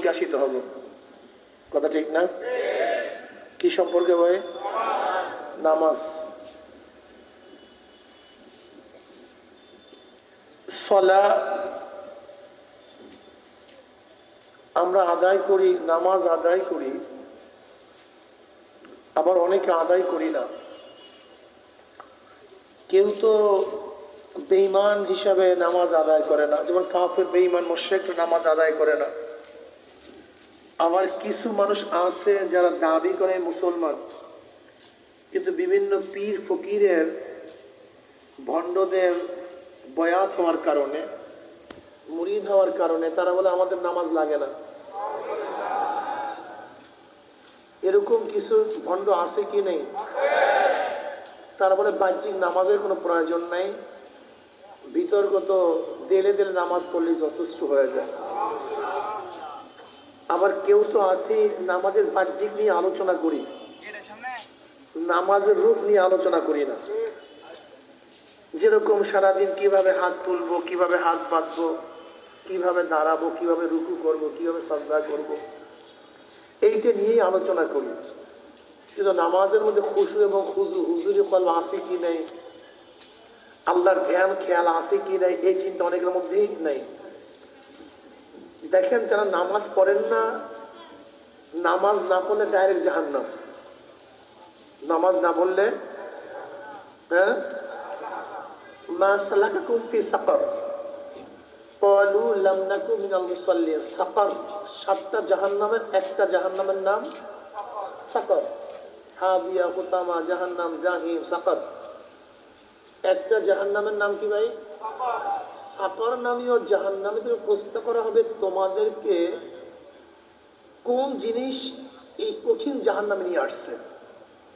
বিকাশিত হব। কথা ঠিক না? কি সম্পর্কে ভাই? নামাজ। সলা আমরা আদায় করি, নামাজ আদায় করি, আবার অনেকে আদায় করি না। কেউ তো বেঈমান হিসাবে নামাজ আদায় করে না, যেমন কাফের বেঈমান মুশরিক নামাজ আদায় করে না। আবার কিছু মানুষ আছে যারা দাবি করে মুসলমান, কিন্তু বিভিন্ন পীর ফকিরের ভণ্ডদের বয়াত হওয়ার কারণে, মুরিদ হওয়ার কারণে তারা বলে আমাদের নামাজ লাগে না। এরকম কিছু ভণ্ড আছে কি নেই? তারা বলে বাহ্যিক নামাজের কোনো প্রয়োজন নাই, বিতর্কত দেলে দেলে নামাজ পড়লে যথেষ্ট হয়ে যায়। আবার কেউ তো আছে নামাজের বাহ্যিক নিয়ে আলোচনা করি, নামাজের রূপ নিয়ে আলোচনা করি না। যেরকম সারাদিন কিভাবে হাত তুলবো, কিভাবে হাত বাঁধবো, কিভাবে দাঁড়াবো, কিভাবে রুকু করব, কিভাবে সাজদা করব, এইটা নিয়েই আলোচনা করি। কিন্তু নামাজের মধ্যে খুশু এবং হুজুরি কলব আছে কি নাই, আল্লাহর ধ্যান খেয়াল আছে কি নাই, এই চিন্তা অনেকের মধ্যেই নাই। দেখেন যারা নামাজ পড়েন না, নামাজ না পড়লে ডাইরেক্ট জাহান্নাম। নামাজ না পড়লে, হ্যাঁ, মা সালাকাকুম ফি সাকার ক্বালু লাম নাকু মিনাল মুসাল্লিন। সাকার, 7টা জাহান্নামের একটা জাহান্নামের নাম সাকার। হাবিয়া, হুতামা, জাহান্নাম, জাহিম, সাকার। একটা জাহান্নামের নাম কি ভাই? সাকার নামীয় জাহান্নামে থেকে প্রশ্ন করা হবে তোমাদেরকে কোন জিনিস এই কঠিন জাহান্নামে নিয়ে আসছে।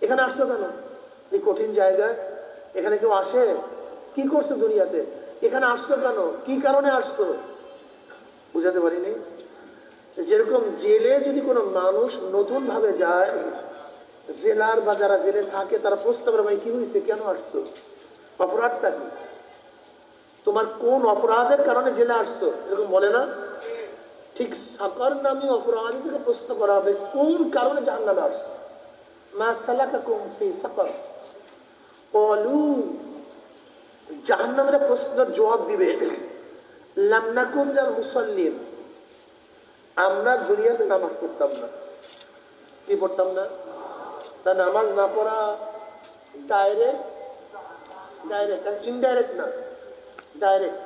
এখানে আসছো কেন? এই কঠিন জায়গায় এখানে কেউ আসে? কি করছো দুনিয়াতে? এখানে আসছো কেন? কি কারণে আসছো? বুঝাতে পারিনি। যেরকম জেলে যদি কোনো মানুষ নতুন ভাবে যায়, জেলার বা যারা জেলে থাকে তারা প্রশ্ন করে ভাই কি হয়েছে, কেন আসছো, অপরাধটা কি, তোমার কোন অপরাধের কারণে জেলে আসছো, এরকম বলে না? ঠিক সাকার নামী অপরাধী থেকে প্রশ্ন করা হবে কোন কারণে জাহান্নামে আসছো। মা সালাকাকুম ফি সাকার ক্বালু, জাহান্নামের প্রশ্নের জবাব দিবে লাম নাকু মিনাল মুসাল্লিন, আমরা দুনিয়াতে নামাজ পড়তাম না। কি পড়তাম না? তা নামাজ না পড়া ডাইরেক্ট, ইনডাইরেক্ট না, ডাইরেক্ট।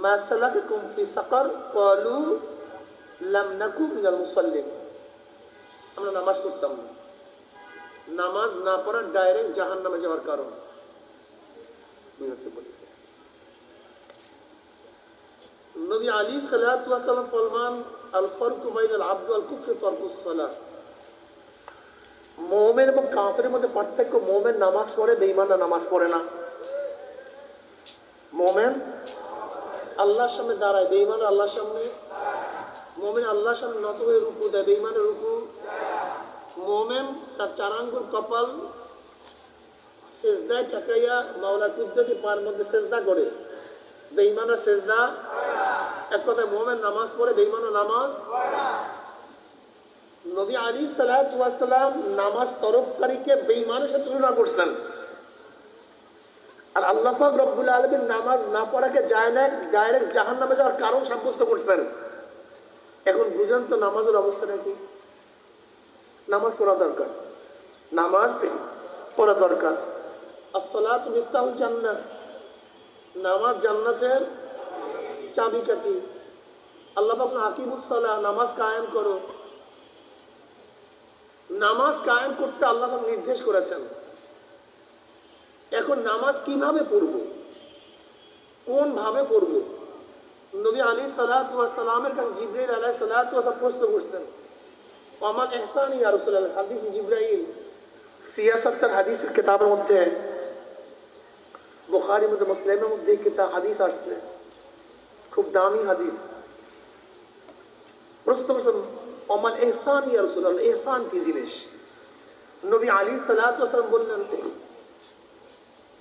মা সালাকাকুম ফি সাকার ক্বালু লাম নাকু মিনাল মুসাল্লিন, আমরা নামাজ পড়তাম না। নামাজ না পড়া ডাইরেক্ট জাহান্নামে যাওয়ার কারণ। নবী আলাইহিস সালাতু ওয়াস সালাম ফরমান আল ফারকু বাইনাল আবদ ওয়াল কুফর তারকুস সালাত। মুমিন এবং কাফিরের মধ্যে পার্থক্য, মুমিন নামাজ পড়ে, বেঈমানরা নামাজ পড়ে না। মুমিন আল্লাহর সামনে দাঁড়ায়, বেঈমান আল্লাহর সামনে, মুমিন আল্লাহর সামনে নত হয়ে রুকু দেয়, বেঈমানের রুকু। মুমিন তার 4 আঙ্গুল কপাল সেজদায় ঠেকাইয়া মাওলার কুদরতি পায়ের মধ্যে সেজদা করে, বেঈমানের সেজদা। এক কথায় মুমিন নামাজ পড়ে, বেঈমানও নামাজ। নবী আলাইহিস সালাতু ওয়াস সালাম নামাজ তরফকারীকে বেঈমানের সাথে তুলনা করছেন, আর আল্লাহ পাক রব্বুল আলামিন নামাজ না পড়াকে ডাইরেক্ট জাহান্নামে যাওয়ার কারণ সাব্যস্ত করছেন। এখন বুঝেন তো নামাজের অবস্থাটা কি? নামাজ পড়া দরকার, নামাজ পড়া দরকার। আসসালাতু মিফতাহুল জান্নাহ, নামাজ জান্নাতের চাবিকাঠি। আল্লাহ পাক আকিমুস সালাহ, নামাজ কায়েম করো। নামাজ কায়েম করতে আল্লাহ পাক নির্দেশ করেছেন। এখন নামাজ কিভাবে পড়ব, কোন ভাবে পড়ব? নবী আলাইহিস সালাতু ওয়াস সালামের কাছে জিবরাইল আলাইহিস সালাতু ওয়াস সালাম প্রশ্ন করছেন, আমার ইহসান ইয়া রাসূলুল্লাহ। হাদিস জিবরাইল সিয়াসাতের হাদিসের কিতাবের মধ্যে, বুখারীর মধ্যে, মুসলিমের মধ্যে কিতাব হাদিস আসছে, খুব দামি হাদিস। প্রশ্ন করছেন আমার ইহসান ইয়া রাসূলুল্লাহ, ইহসান কি জিনিস? নবী আলাইহিস সালাতু ওয়াস সালাম বললেন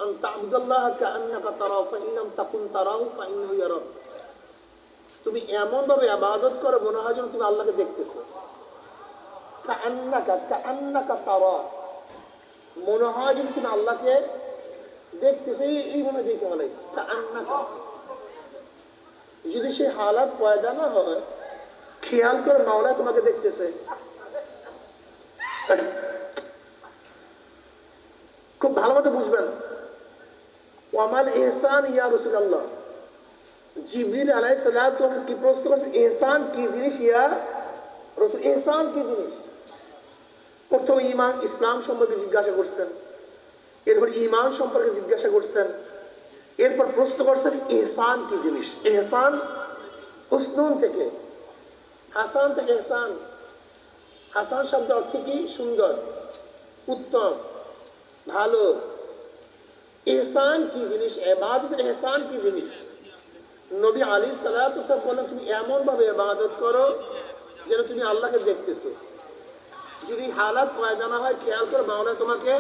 আন তা'বুদাল্লাহ কাআন্নাকা তারাহু ফাইন লাম তাকুন তারাহু ফাইন্নাহু ইয়ারাক। তুমি এমন ভাবে ইবাদত করো মনে হয় যেন তুমি আল্লাহকে দেখতেছো। কাআন্নাকা কাআন্নাকা তারা, মনে হয় যেন তুমি আল্লাহকে দেখতেছো। এইভাবে দেখতে বলে কাআন্নাকা। যদি সেই হালাত পয়দা না হয়, খেয়াল করে মাওলা তোমাকে দেখতেছে। খুব ভালো মতো বুঝবেন। ওয়ামাল ইহসান ইয়া রাসূলুল্লাহ, জিবরিল আলাইহিস সালাতু কি প্রশ্ন করছে, ইহসান কি জিনিস ইয়া রাসূল, ইহসান কি জিনিস? প্রথমে ঈমান ইসলাম সম্পর্কে জিজ্ঞাসা করছেন, এরপর ঈমান সম্পর্কে জিজ্ঞাসা করছেন, এরপর প্রশ্ন করছেন ইহসান কি জিনিস। ইহসান হুসনুন থেকে, হাসান থেকে ইহসান। হাসান শব্দ অর্থ কি? সুন্দর, উত্তম, ভালো। ইহসান কি জিনিস? ইবাদতের ইহসান কি জিনিস? নবী আলাইহিস সালাতু ওয়াস সালাম বলেন তুমি এমন ভাবে ইবাদত করো যেন তুমি আল্লাহকে দেখতেছো। যদি হালাত পয়দা না হয়, খেয়াল করে মাওলা তোমাকে।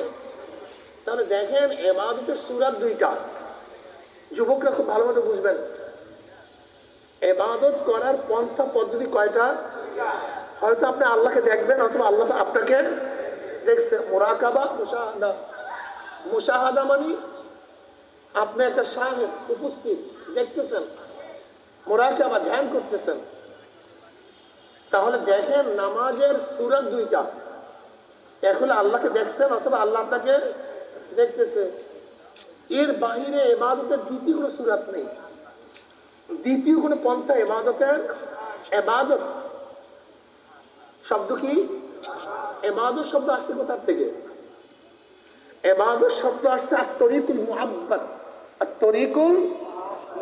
তাহলে দেখেন ইবাদতের সূরা দুইটা, যুবকরা খুব ভালো মতো বুঝবেন। ইবাদত করার পন্থা পদ্ধতি কয়টা? হয়তো আপনি আল্লাহকে দেখবেন অথবা আল্লাহ আপনাকে দেখছে। মুরাকাবা, মুশাহাদা। মুশাহাদা মানে আপনি একটা শাহেদ, উপস্থিত, দেখতেছেন। মুরাকাবা ধ্যান করতেছেন। তাহলে দেখেন নামাজের সূরা দুইটা, এখন আল্লাহকে দেখছেন অথবা আল্লাহ আপনাকে দেখতেছে। এর বাহিরে ইবাদতের দ্বিতীয় কোনো সূরাত নেই, দ্বিতীয় কোনো পন্থা ইবাদতের। ইবাদত শব্দ কি? ইবাদত শব্দ আসছে কোথার থেকে? ইবাদত শব্দ আসছে আত-তরিকুল মুআব্বাদ। আত-তরিকুল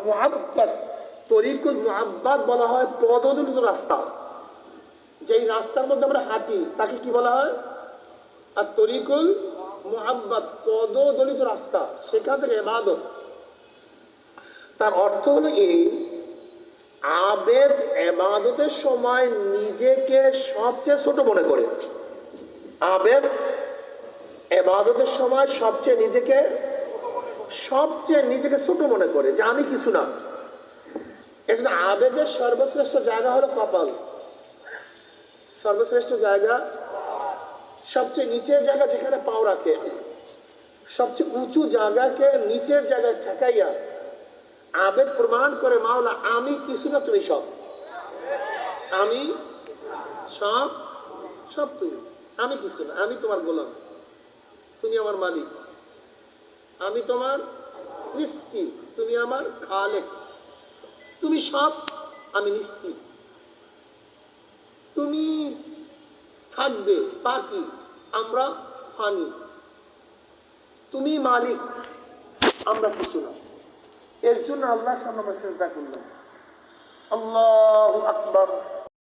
মুআব্বাদ, তরিকুল মুআব্বাদ বলা হয় পদদলিত রাস্তা। যেই রাস্তার মধ্যে আমরা হাঁটি তাকে কি বলা হয়? আত-তরিকুল মুআব্বাদ, পদদলিত রাস্তা, সেখান থেকে ইবাদত। তার অর্থ হলো এই, আবেদ ইবাদতের সময় নিজেকে সবচেয়ে ছোট মনে করে। আবেদ ইবাদতের সময় সবচেয়ে নিজেকে ছোট মনে করে যে আমি কিছু না। এজন্য আবেদের সর্বশ্রেষ্ঠ জায়গা হলো কপাল। সর্বশ্রেষ্ঠ জায়গা, সবচেয়ে নিচের জায়গা যেখানে পাও রাখে, সবচেয়ে উঁচু জায়গাকে নিচের জায়গায় ঠেকাইয়া আবেদ প্রমাণ করে মাওলা আমি কিছু না, তুমি সব। আমি সব, সব তুমি। আমি কিছু না, আমি তোমার গোলাম, তুমি আমার মালিক। আমি তোমার সৃষ্টি, তুমি আমার খালেক। তুমি সব, আমি নিস্তি। তুমি থাকবে, বাকি আমরা ফানি। তুমি মালিক, আমরা কিছু না। এর জন্য আল্লাহর সামনে আমরা সিজদা করলাম। আল্লাহু আকবার।